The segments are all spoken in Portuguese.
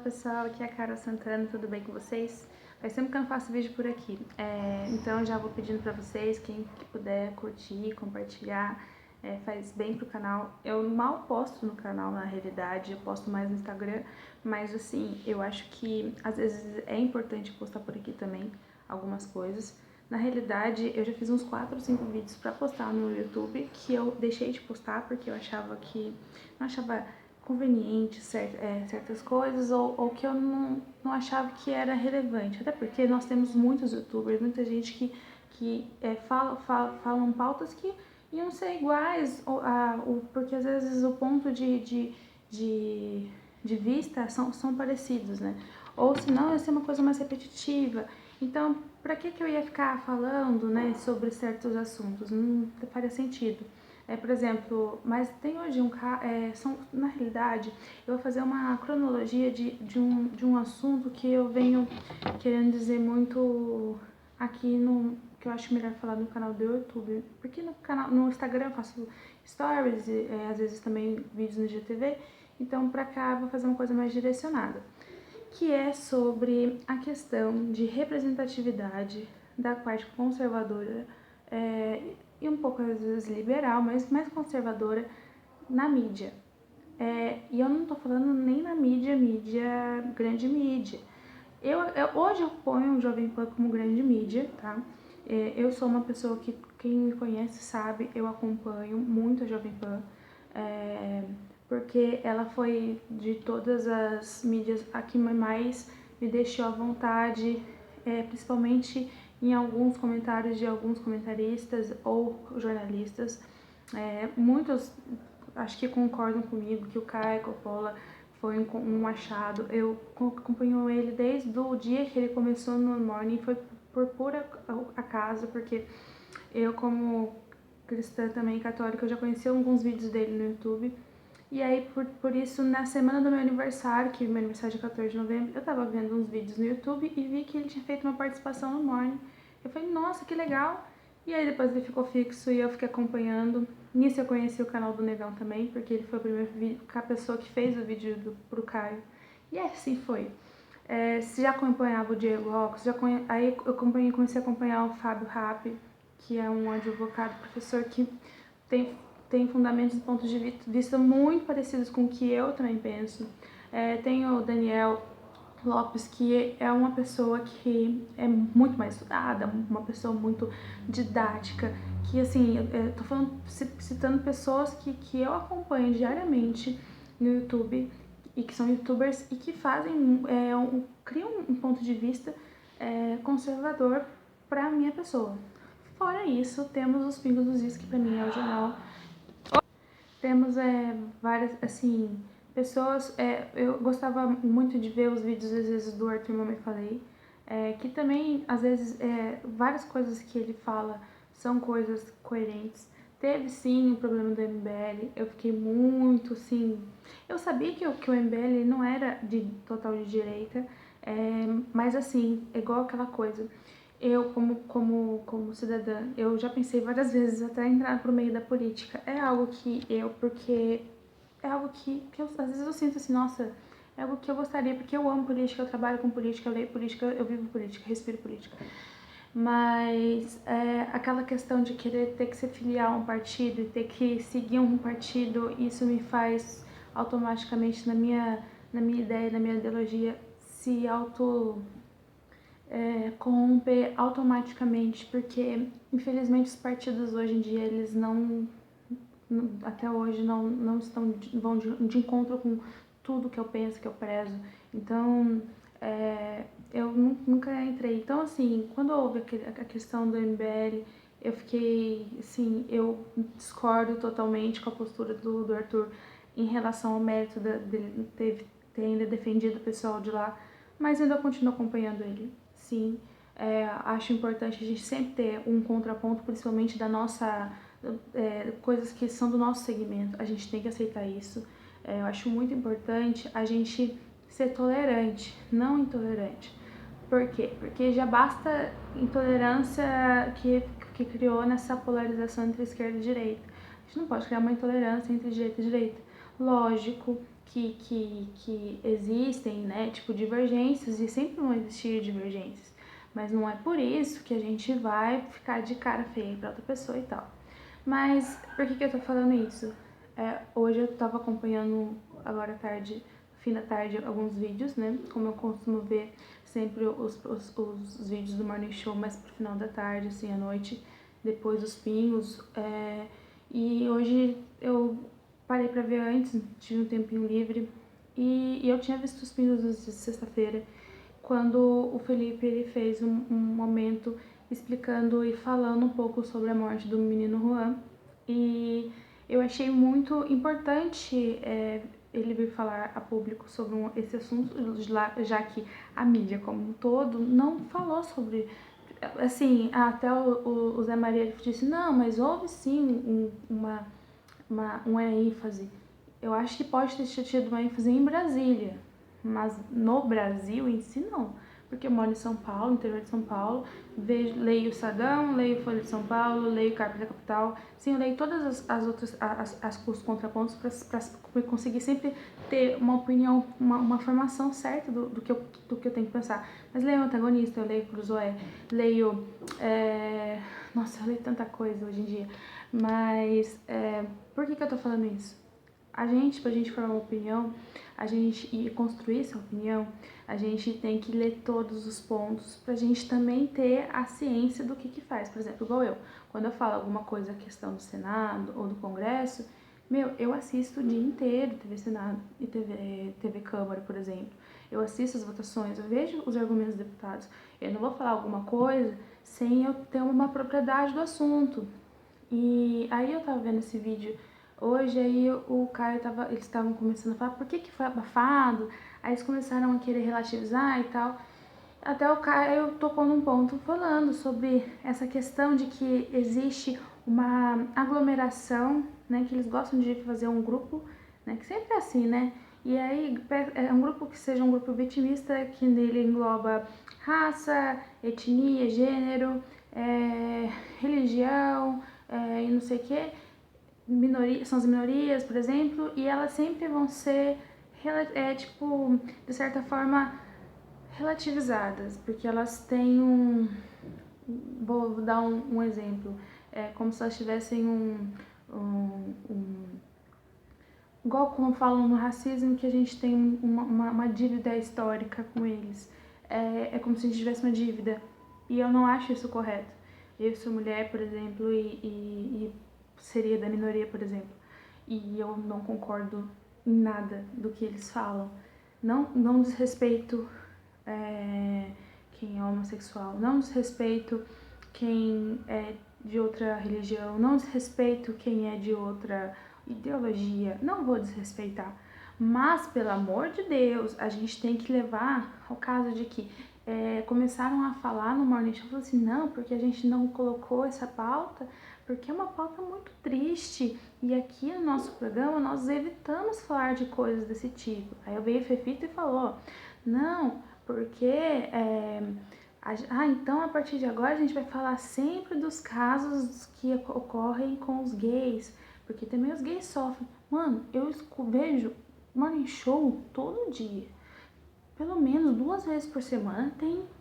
pessoal, aqui é a Carol Santana, tudo bem com vocês? Faz tempo que eu não faço vídeo por aqui, então já vou pedindo pra vocês, quem puder curtir, compartilhar, faz bem pro canal. Eu mal posto no canal, na realidade, eu posto mais no Instagram, mas assim, eu acho que às vezes é importante postar por aqui também algumas coisas. Na realidade, eu já fiz uns 4 ou 5 vídeos pra postar no YouTube, que eu deixei de postar porque eu achava que não achava conveniente certas coisas ou que eu não achava que era relevante. Até porque nós temos muitos youtubers, muita gente que falam pautas que iam ser iguais, porque às vezes o ponto de vista são parecidos, né? Ou senão ia ser uma coisa mais repetitiva. Então, pra que eu ia ficar falando, né, sobre certos assuntos? Não faria sentido. Por exemplo, mas tem hoje na realidade, eu vou fazer uma cronologia de um assunto que eu venho querendo dizer muito aqui que eu acho melhor falar no canal do YouTube, porque no Instagram eu faço stories, e, às vezes também vídeos no IGTV, então pra cá eu vou fazer uma coisa mais direcionada, que é sobre a questão de representatividade da parte conservadora, e um pouco às vezes liberal, mas mais conservadora na mídia. E eu não tô falando nem na mídia, grande mídia. Hoje eu ponho o Jovem Pan como grande mídia, tá? Eu sou uma pessoa que, quem me conhece sabe, eu acompanho muito a Jovem Pan, porque ela foi de todas as mídias a que mais me deixou à vontade, principalmente em alguns comentários de alguns comentaristas ou jornalistas. Muitos acho que concordam comigo que o Caio Coppola foi um achado. Eu acompanho ele desde o dia que ele começou no Morning, foi por pura acaso, porque eu, como cristã também católica, eu já conheci alguns vídeos dele no YouTube. E aí, por isso, na semana do meu aniversário, que meu aniversário é 14 de novembro, eu tava vendo uns vídeos no YouTube e vi que ele tinha feito uma participação no Morning. Eu falei, nossa, que legal! E aí depois ele ficou fixo e eu fiquei acompanhando. Nisso eu conheci o canal do Negão também, porque ele foi o primeiro a pessoa que fez o vídeo pro Caio. E assim foi. Você já acompanhava o Diego Rox? Aí eu comecei a acompanhar o Fábio Rappi, que é um advogado, professor que tem fundamentos e pontos de vista muito parecidos com o que eu também penso. Tem o Daniel Lopes, que é uma pessoa que é muito mais estudada, uma pessoa muito didática, que assim, eu tô citando pessoas que eu acompanho diariamente no YouTube e que são youtubers e que criam um ponto de vista conservador para minha pessoa. Fora isso, temos os Pingos dos Is, que pra mim é o jornal. Temos várias, assim, pessoas. Eu gostava muito de ver os vídeos, às vezes, do Arthur Mamãe Falei, que também, às vezes, várias coisas que ele fala são coisas coerentes. Teve, sim, o problema do MBL, eu fiquei muito, assim... Eu sabia que o MBL não era total de direita, mas, assim, é igual aquela coisa. Eu, como cidadã, eu já pensei várias vezes até entrar pro meio da política. Porque é algo que às vezes eu sinto assim, nossa, é algo que eu gostaria, porque eu amo política, eu trabalho com política, eu leio política, eu vivo política, respiro política. Mas aquela questão de querer ter que se filiar a um partido e ter que seguir um partido, isso me faz automaticamente, na minha ideia, na minha ideologia, se corromper automaticamente, porque infelizmente os partidos hoje em dia, eles até hoje não vão de encontro com tudo que eu penso, que eu prezo. Então, eu nunca entrei. Então, assim, quando houve a questão do MBL, eu fiquei, assim, eu discordo totalmente com a postura do Arthur em relação ao mérito dele ter ainda defendido o pessoal de lá, mas ainda continuo acompanhando ele, sim. Acho importante a gente sempre ter um contraponto, principalmente da nossa... coisas que são do nosso segmento, a gente tem que aceitar isso. Eu acho muito importante a gente ser tolerante, não intolerante. Por quê? Porque já basta intolerância que criou nessa polarização entre esquerda e direita. A gente não pode criar uma intolerância entre direita e direita. Lógico que existem, né, tipo, divergências, e sempre vão existir divergências, mas não é por isso que a gente vai ficar de cara feia pra outra pessoa e tal. Mas por que eu tô falando isso? Hoje eu tava acompanhando, agora à tarde, fim da tarde, alguns vídeos, né, como eu costumo ver sempre os vídeos do Morning Show mais pro final da tarde, assim, à noite, depois dos pingos, e hoje eu parei pra ver antes, tive um tempinho livre, e eu tinha visto os pingos de sexta-feira, quando o Felipe ele fez um momento explicando e falando um pouco sobre a morte do menino Juan, e eu achei muito importante ele vir falar a público sobre esse assunto, já que a mídia como um todo não falou sobre, assim, até o Zé Maria disse, não, mas houve sim uma ênfase. Eu acho que pode ter tido uma ênfase em Brasília, mas no Brasil em si não. Porque eu moro em São Paulo, no interior de São Paulo, leio o Estadão, leio Folha de São Paulo, leio Carta da Capital. Sim, eu leio todas as outras, os contrapontos para conseguir sempre ter uma opinião, uma formação certa do que eu tenho que pensar. Mas leio o Antagonista, eu leio Cruzoé, leio... Nossa, eu leio tanta coisa hoje em dia. Mas por que eu tô falando isso? Pra gente formar uma opinião, e construir essa opinião, a gente tem que ler todos os pontos pra gente também ter a ciência do que faz. Por exemplo, igual eu, quando eu falo alguma coisa, questão do Senado ou do Congresso, eu assisto o dia inteiro TV Senado e TV Câmara, por exemplo. Eu assisto as votações, eu vejo os argumentos dos deputados. Eu não vou falar alguma coisa sem eu ter uma propriedade do assunto. E aí eu tava vendo esse vídeo hoje, aí o Caio eles estavam começando a falar por que foi abafado, aí eles começaram a querer relativizar e tal. Até o Caio tocou num ponto falando sobre essa questão de que existe uma aglomeração, né, que eles gostam de fazer um grupo, né, que sempre é assim, né, e aí é um grupo que seja um grupo vitimista, que nele engloba raça, etnia, gênero, religião, e não sei o que, são as minorias, por exemplo, e elas sempre vão ser, tipo, de certa forma, relativizadas, porque elas têm vou dar um exemplo, como se elas tivessem igual como falam no racismo, que a gente tem uma dívida histórica com eles, é como se a gente tivesse uma dívida, e eu não acho isso correto. Eu sou mulher, por exemplo, e seria da minoria, por exemplo, e eu não concordo em nada do que eles falam. Não desrespeito quem é homossexual, não desrespeito quem é de outra religião, não desrespeito quem é de outra ideologia, não vou desrespeitar. Mas, pelo amor de Deus, a gente tem que levar ao caso de que começaram a falar no Morning Show, assim, não, porque a gente não colocou essa pauta, porque é uma pauta muito triste, e aqui no nosso programa nós evitamos falar de coisas desse tipo. Aí eu veio o Fefito e falou, não, porque então a partir de agora a gente vai falar sempre dos casos que ocorrem com os gays, porque também os gays sofrem. Mano, eu vejo Morning Show todo dia, pelo menos 2 vezes por semana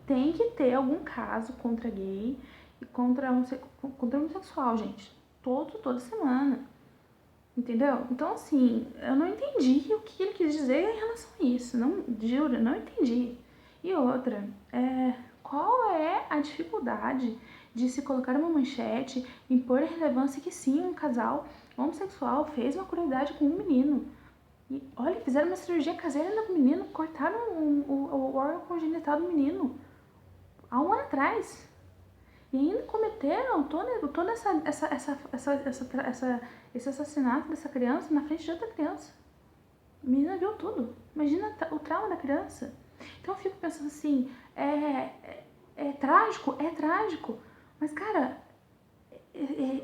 tem que ter algum caso contra gay e contra homossexual, gente, toda semana. Entendeu? Então, assim, eu não entendi o que ele quis dizer em relação a isso. Não, juro, não entendi. E outra, qual é a dificuldade de se colocar uma manchete, impor a relevância que sim, um casal homossexual fez uma crueldade com um menino. E olha, fizeram uma cirurgia caseira no menino, cortaram o órgão genital do menino há um ano atrás. E ainda cometeram todo esse assassinato dessa criança na frente de outra criança. A menina viu tudo. Imagina o trauma da criança. Então eu fico pensando assim, é trágico? É trágico. Mas, cara,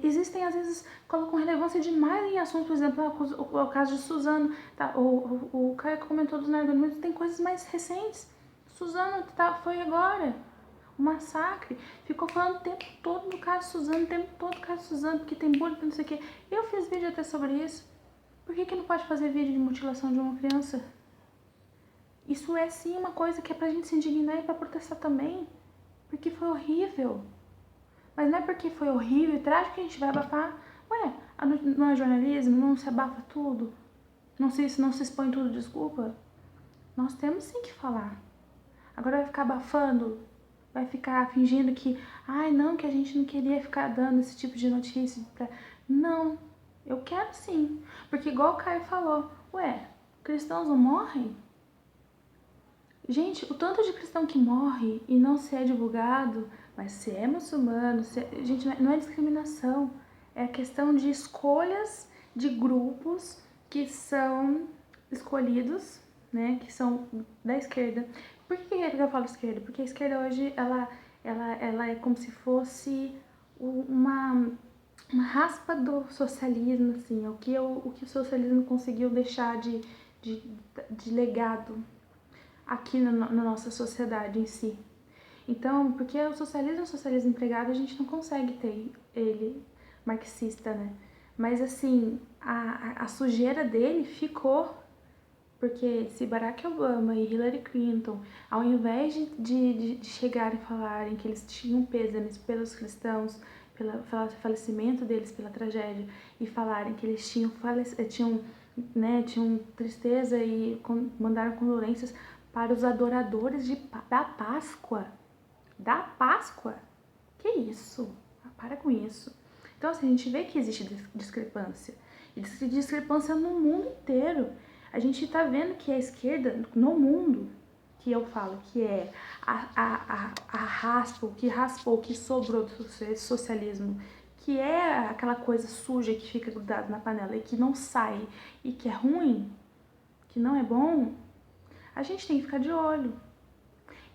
existem, às vezes, colocam relevância demais em assuntos, por exemplo, o caso de Suzano. Tá? O Caio comentou dos narcomentos, tem coisas mais recentes. Suzano foi agora. O massacre, ficou falando o tempo todo do caso de Suzano, o tempo todo do caso de Suzano, porque tem bullying, não sei o que. Eu fiz vídeo até sobre isso. Por que não pode fazer vídeo de mutilação de uma criança? Isso é sim uma coisa que é pra gente se indignar e pra protestar também. Porque foi horrível. Mas não é porque foi horrível e trágico que a gente vai abafar. Ué, não é jornalismo? Não se abafa tudo? Não se expõe tudo, desculpa? Nós temos sim que falar. Agora vai ficar abafando? Vai ficar fingindo que... Ai, não, que a gente não queria ficar dando esse tipo de notícia pra... Não, eu quero sim. Porque igual o Caio falou. Ué, cristãos não morrem? Gente, o tanto de cristão que morre e não se é divulgado, mas se é muçulmano, gente, não é discriminação, é questão de escolhas de grupos que são escolhidos, né, que são da esquerda. Por que eu falo esquerda? Porque a esquerda hoje, ela é como se fosse uma raspa do socialismo, assim, o que o socialismo conseguiu deixar de legado aqui na nossa sociedade em si. Então, porque o socialismo empregado, a gente não consegue ter ele marxista, né? Mas assim, a sujeira dele ficou, porque se Barack Obama e Hillary Clinton, ao invés de chegarem e falarem que eles tinham pêsames pelos cristãos, pelo falecimento deles, pela tragédia, e falarem que eles tinham tristeza e mandaram condolências para os adoradores da Páscoa. Da Páscoa? Que isso? Para com isso. Então, assim, a gente vê que existe discrepância. E discrepância no mundo inteiro. A gente tá vendo que a esquerda, no mundo, que eu falo que é a raspa, o que raspou, o que sobrou do socialismo, que é aquela coisa suja que fica grudada na panela e que não sai, e que é ruim, que não é bom, a gente tem que ficar de olho.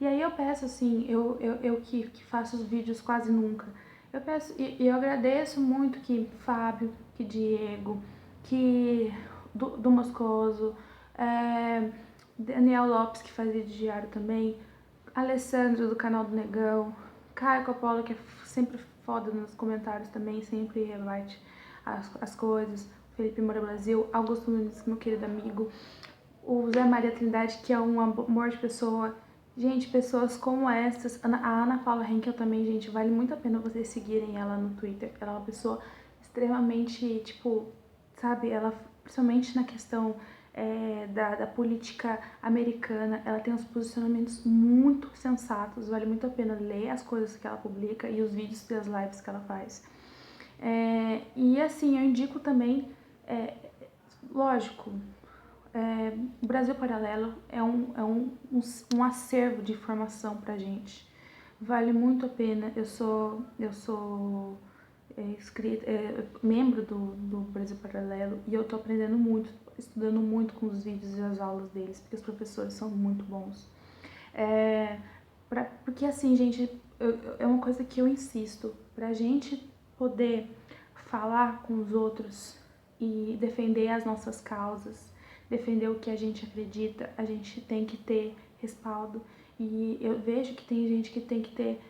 E aí eu peço assim, eu que faço os vídeos quase nunca, eu peço, e eu agradeço muito que Fábio, que Diego, que do Moscoso, Daniel Lopes, que faz vídeo diário também, Alessandro do canal do Negão, Caio Coppola, que é sempre foda nos comentários também, sempre rebate as coisas, Felipe Moura Brasil, Augusto Nunes, meu querido amigo, o Zé Maria Trindade, que é um amor de pessoa. Gente, pessoas como essas, a Ana Paula Henkel também, gente, vale muito a pena vocês seguirem ela no Twitter. Ela é uma pessoa extremamente, tipo, sabe, ela, principalmente na questão da política americana, ela tem uns posicionamentos muito sensatos, vale muito a pena ler as coisas que ela publica e os vídeos e as lives que ela faz. E assim, eu indico também, lógico, o Brasil Paralelo é um acervo de informação pra gente. Vale muito a pena. Eu sou membro do Brasil Paralelo e eu tô aprendendo muito, estudando muito com os vídeos e as aulas deles, porque os professores são muito bons. Porque assim, gente, é uma coisa que eu insisto, pra gente poder falar com os outros e defender as nossas causas, defender o que a gente acredita, a gente tem que ter respaldo. E eu vejo que tem gente que tem que ter,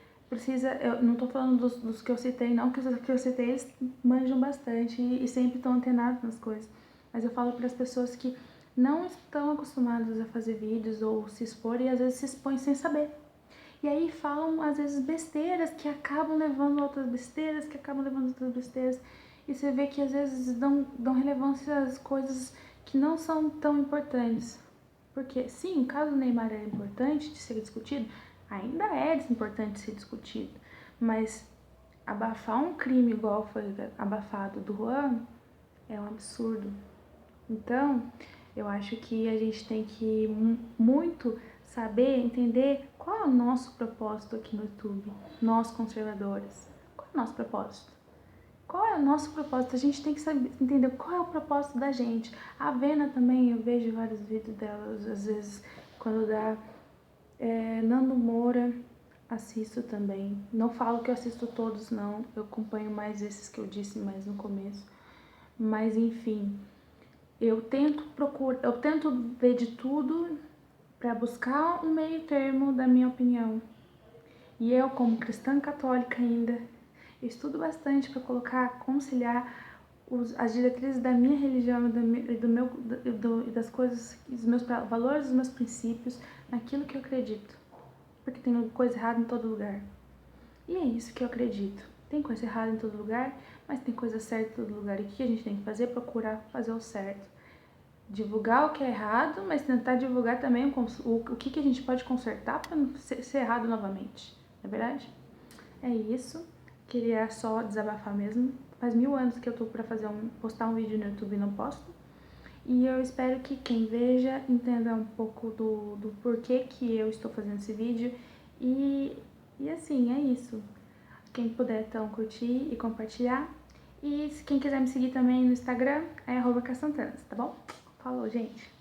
eu não tô falando dos que eu citei, não, que os que eu citei eles manjam bastante e sempre estão antenados nas coisas. Mas eu falo para as pessoas que não estão acostumadas a fazer vídeos ou se expor e às vezes se expõem sem saber. E aí falam, às vezes, besteiras que acabam levando a outras besteiras, que acabam levando a outras besteiras. E você vê que às vezes dão relevância às coisas que não são tão importantes. Porque, sim, o caso do Neymar é importante de ser discutido, ainda é importante de ser discutido. Mas abafar um crime igual foi abafado do Juan é um absurdo. Então, eu acho que a gente tem que muito saber, entender qual é o nosso propósito aqui no YouTube, nós conservadores. Qual é o nosso propósito? Qual é o nosso propósito? A gente tem que saber, entender qual é o propósito da gente. A Vena também, eu vejo vários vídeos dela, às vezes, quando dá. Nando Moura, assisto também. Não falo que eu assisto todos, não. Eu acompanho mais esses que eu disse mais no começo. Mas, enfim, eu tento ver de tudo para buscar um meio termo da minha opinião. E eu, como cristã católica ainda, estudo bastante para conciliar as diretrizes da minha religião e das coisas, dos meus valores, dos meus princípios, naquilo que eu acredito. Porque tem coisa errada em todo lugar. E é isso que eu acredito. Tem coisa errada em todo lugar, mas tem coisa certa em todo lugar. E o que a gente tem que fazer? Procurar fazer o certo. Divulgar o que é errado, mas tentar divulgar também o que a gente pode consertar para não ser errado novamente. Não é verdade? É isso. Queria só desabafar mesmo. Faz 1000 anos que eu tô pra postar um vídeo no YouTube e não posto. E eu espero que quem veja entenda um pouco do porquê que eu estou fazendo esse vídeo. E assim, é isso. Quem puder, então, curtir e compartilhar. E quem quiser me seguir também no Instagram, é @cassantanas, tá bom? Falou, gente!